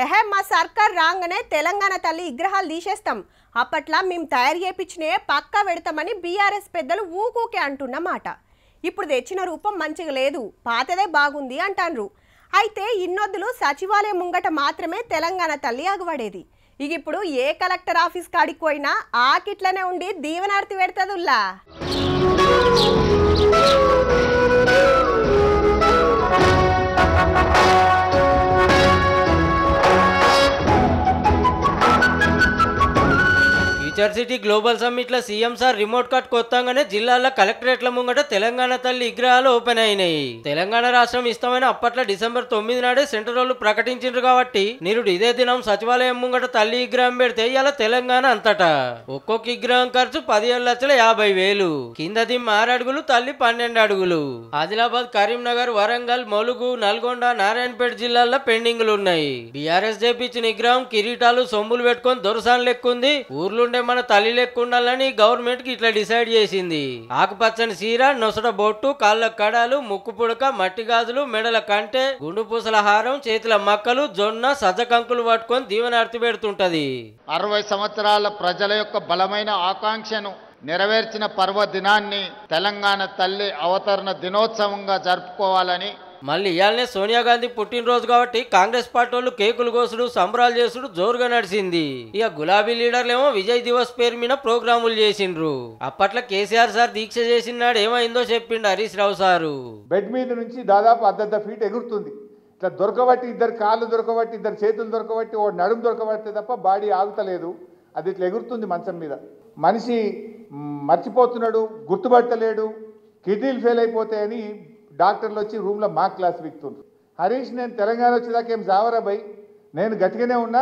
ఎహే మా సర్కార్ రాగానే తెలంగాణ తల్లి విగ్రహాలు తీసేస్తాం, అప్పట్లా మేము తయారు చేయించినే పక్కా పెడతామని బీఆర్ఎస్ పెద్దలు ఊకూకే అంటున్నమాట. ఇప్పుడు తెచ్చిన రూపం మంచిగా లేదు, పాతదే బాగుంది అంటారు. అయితే ఇన్నొద్దులు సచివాలయం ముంగట మాత్రమే తెలంగాణ తల్లి అగవడేది. ఇక ఇప్పుడు ఏ కలెక్టర్ ఆఫీస్ కాడికి పోయినా ఆకిట్లనే ఉండి దీవెనార్తి పెడతదుల్లా. ఫ్యూచర్ సిటీ గ్లోబల్ సమ్మిట్ లో సీఎం సార్ రిమోట్ కట్ కొత్తగానే జిల్లాల కలెక్టరేట్ల ముంగట తెలంగాణ తల్లి విగ్రహాలు ఓపెన్ అయినాయి. తెలంగాణ రాష్ట్రం ఇస్తామని అప్పట్లో డిసెంబర్ 9 నాడే సెంటర్ వాళ్ళు ప్రకటించారు కాబట్టి నిరుడు ఇదే దినం సచివాలయం ముంగట తల్లి విగ్రహం పెడితే ఇలా తెలంగాణ అంతటా ఒక్కొక్క విగ్రహం ఖర్చు 17,50,000. కింద దిమ్ 6 అడుగులు, తల్లి 12 అడుగులు. ఆదిలాబాద్, కరీంనగర్, వరంగల్, ములుగు, నల్గొండ, నారాయణపేట జిల్లాల్లో పెండింగ్లు ఉన్నాయి. బీఆర్ఎస్ చేపించిన విగ్రహం కిరీటాలు సొమ్ములు పెట్టుకొని దొరసాన్ లెక్కుంది. ఊర్లుండే మన తల్లి లెక్క ఉండాలని గవర్నమెంట్ కి ఇట్లా డిసైడ్ చేసింది. ఆకుపచ్చని సీర, నొసట బొట్టు, కాళ్ళ కడాలు, ముక్కు పుడక, మట్టి గాజులు, మెడల కంటె, గుండు పూసల హారం, చేతుల మక్కలు, జొన్న సజ్జ కంకులు పట్టుకొని దీవెనార్తి పెడుతుంటది. 60 సంవత్సరాల ప్రజల యొక్క బలమైన ఆకాంక్షను నెరవేర్చిన పర్వదినాన్ని తెలంగాణ తల్లి అవతరణ దినోత్సవంగా జరుపుకోవాలని మళ్ళీ ఇయాలనే సోనియా గాంధీ పుట్టినరోజు కాబట్టి కాంగ్రెస్ పార్టీ వాళ్ళు కేకులు కోసుడు, సంబరాలు చేసుడు జోరుగా నడిచింది. ఇక గులాబీ లీడర్లేమో విజయ్ దివస్ పేరు మీద ప్రోగ్రాములు చేసిండ్రు. అప్పట్లో కేసీఆర్ సార్ దీక్ష చేసినాడు ఏమైందో చెప్పిండు హరీష్ రావు సారు. బెడ్ మీద నుంచి దాదాపు 1.5 ఫీట్ ఎగురుతుంది. ఇట్లా దొరకబట్టి, ఇద్దరు కాళ్ళు దొరకబట్టి, ఇద్దరు చేతులు దొరకబట్టి, ఓ నడుము దొరకబడితే తప్ప బాడీ ఆగుతలేదు. అది ఇట్లా ఎగురుతుంది మంచం మీద. మనిషి మర్చిపోతున్నాడు, గుర్తుపట్టలేడు, కిడ్నీలు ఫెయిల్ అయిపోతాయని డాక్టర్లు వచ్చి రూమ్లో మాక్ క్లాస్ విక్తుండ్రు. హరీష్, నేను తెలంగాణ వచ్చేదాకా ఏం జావరా భయ్, నేను గట్టిగానే ఉన్నా.